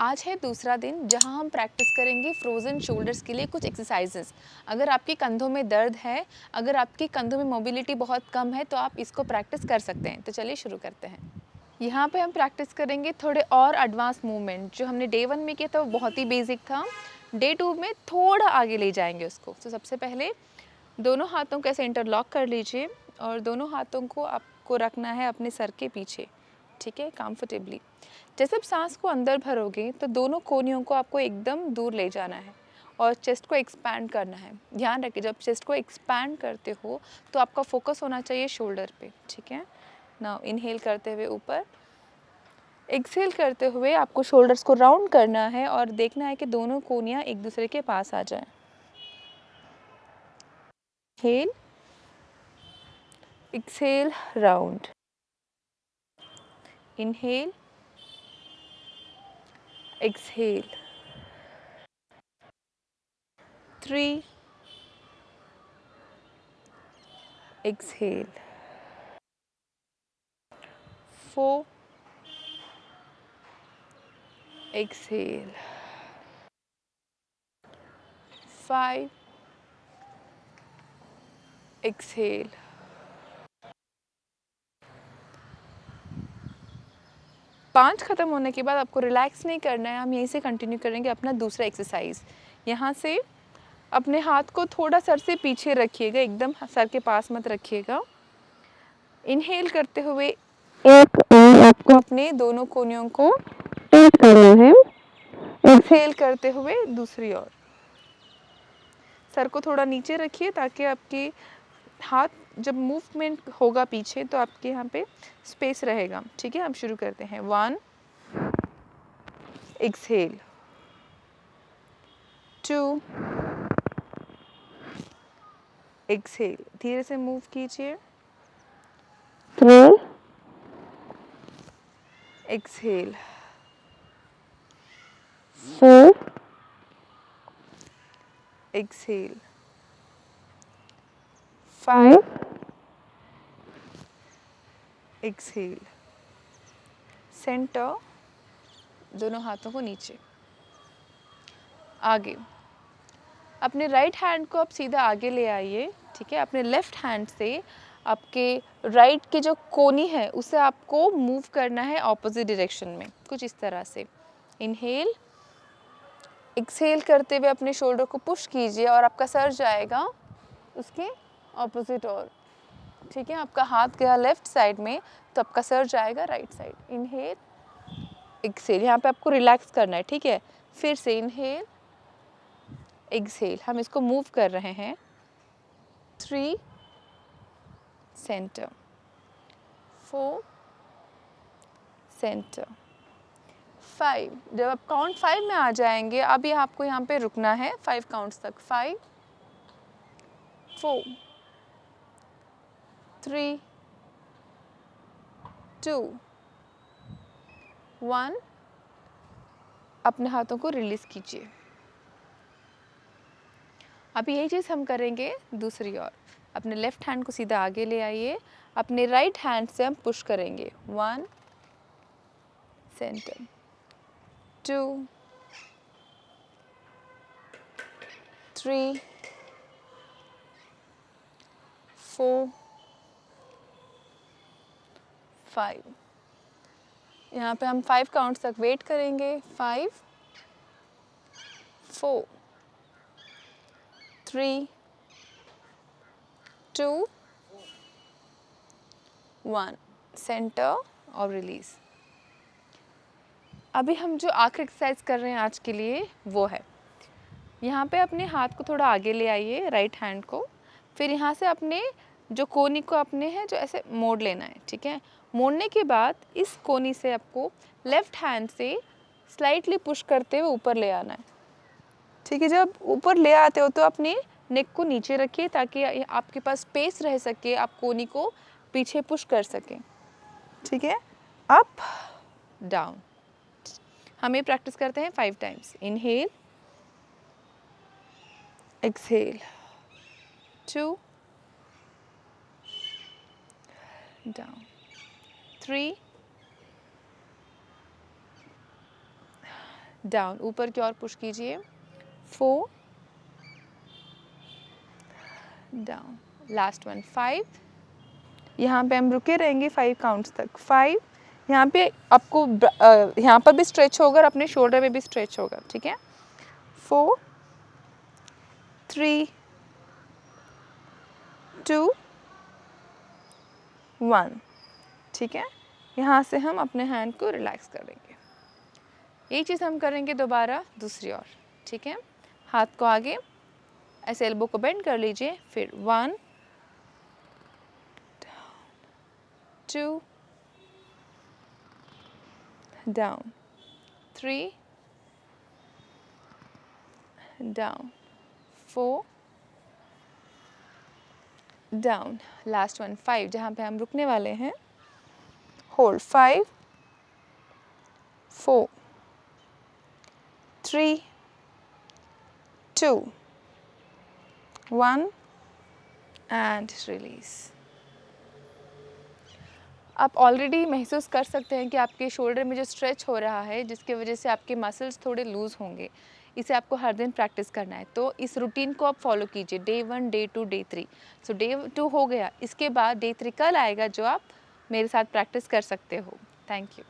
आज है दूसरा दिन जहां हम प्रैक्टिस करेंगे फ्रोज़न शोल्डर्स के लिए कुछ एक्सरसाइजेस। अगर आपके कंधों में दर्द है, अगर आपके कंधों में मोबिलिटी बहुत कम है तो आप इसको प्रैक्टिस कर सकते हैं। तो चलिए शुरू करते हैं। यहाँ पे हम प्रैक्टिस करेंगे थोड़े और एडवांस मूवमेंट। जो हमने डे 1 में किया था वो बहुत ही बेसिक था। डे 2 में थोड़ा आगे ले जाएंगे उसको। तो सबसे पहले दोनों हाथों को ऐसे इंटरलॉक कर लीजिए और दोनों हाथों को आपको रखना है अपने सर के पीछे, ठीक है, कंफर्टेबली। जैसे आप सांस को अंदर भरोगे तो दोनों कोहनियों को आपको एकदम दूर ले जाना है और चेस्ट को एक्सपैंड करना है। ध्यान रखिए, जब चेस्ट को एक्सपैंड करते हो तो आपका फोकस होना चाहिए शोल्डर पे, ठीक है। नाउ इनहेल करते हुए ऊपर, एक्सहेल करते हुए आपको शोल्डर्स को राउंड करना है और देखना है कि दोनों कोहनियाँ एक दूसरे के पास आ जाएं। Hello, exhale, round, inhale, exhale, 3, exhale, 4, exhale, 5, exhale, 5 ख़त्म होने के बाद आपको रिलैक्स नहीं करना है, हम यहीं से कंटिन्यू करेंगे अपना दूसरा एक्सरसाइज। यहाँ से अपने हाथ को थोड़ा सर से पीछे रखिएगा, एकदम सर के पास मत रखिएगा। इनहेल करते हुए एक और आपको अपने दोनों कोहनियों को टच करना है। एक्सहेल करते हुए दूसरी ओर सर को थोड़ा नीचे रखिए ताकि आपके हाथ जब मूवमेंट होगा पीछे तो आपके यहाँ पे स्पेस रहेगा, ठीक है। हम शुरू करते हैं। 1, एक्सहेल, 2, एक्सहेल, धीरे से मूव कीजिए, 3, एक्सहेल, 4, एक्सहेल, 5, एक्सहेल, सेंटर, दोनों हाथों को नीचे। आगे अपने राइट हैंड को आप सीधा आगे ले आइए, ठीक है। अपने लेफ्ट हैंड से आपके राइट की जो कोनी है उसे आपको मूव करना है ऑपोजिट डायरेक्शन में, कुछ इस तरह से। इनहेल, एक्सहेल करते हुए अपने शोल्डर को पुश कीजिए और आपका सर जाएगा उसके ऑपोजिट ओर, ठीक है। आपका हाथ गया लेफ्ट साइड में तो आपका सर जाएगा राइट साइड। इनहेल, एक्सहेल, यहाँ पे आपको रिलैक्स करना है, ठीक है। फिर से इनहेल, एक्सहेल, हम इसको मूव कर रहे हैं। 3, सेंटर, 4, सेंटर, 5। जब आप काउंट 5 में आ जाएंगे, अभी आपको यहाँ पे रुकना है 5 काउंट्स तक। 5, 4, 3, 2, 1। अपने हाथों को रिलीज कीजिए। अभी यही चीज़ हम करेंगे दूसरी ओर। अपने लेफ्ट हैंड को सीधा आगे ले आइए, अपने राइट हैंड से हम पुश करेंगे। 1, सेंटर, 2, 3, 4, 5। यहाँ पे हम 5 काउंट्स तक वेट करेंगे। 5, 4, 3, 2, 1, सेंटर और रिलीज। अभी हम जो आखिरी एक्सरसाइज कर रहे हैं आज के लिए वो है, यहाँ पे अपने हाथ को थोड़ा आगे ले आइए, राइट हैंड को। फिर यहाँ से अपने जो कोनी को अपने है जो ऐसे मोड़ लेना है, ठीक है। मोड़ने के बाद इस कोनी से आपको लेफ्ट हैंड से स्लाइटली पुश करते हुए ऊपर ले आना है, ठीक है। जब ऊपर ले आते हो तो अपने नेक को नीचे रखिए ताकि आपके पास स्पेस रह सके, आप कोनी को पीछे पुश कर सकें, ठीक है। Up, down. हम ये प्रैक्टिस करते हैं 5 times. Inhale, exhale, 2, down, 3, down, ऊपर की ओर पुश कीजिए, 4, डाउन, लास्ट वन 5, यहाँ पे हम रुके रहेंगे 5 काउंट्स तक, 5, यहाँ पे आपको यहाँ पर भी स्ट्रेच होगा और अपने शोल्डर में भी स्ट्रेच होगा, ठीक है, 4, 3, 2, 1, ठीक है। यहाँ से हम अपने हैंड को रिलैक्स कर देंगे। यही चीज़ हम करेंगे दोबारा दूसरी ओर, ठीक है। हाथ को आगे, ऐसे एल्बो को बेंड कर लीजिए, फिर 1, 2, down, 3, down, 4, down, last one 5, जहाँ पे हम रुकने वाले हैं, होल्ड 5, 4, 3, 2, 1 एंड रिलीज। आप ऑलरेडी महसूस कर सकते हैं कि आपके शोल्डर में जो स्ट्रेच हो रहा है, जिसकी वजह से आपके मसल्स थोड़े लूज़ होंगे। इसे आपको हर दिन प्रैक्टिस करना है, तो इस रूटीन को आप फॉलो कीजिए, डे 1, डे 2, डे 3। सो डे 2 हो गया, इसके बाद डे 3 कल आएगा जो आप मेरे साथ प्रैक्टिस कर सकते हो। Thank you.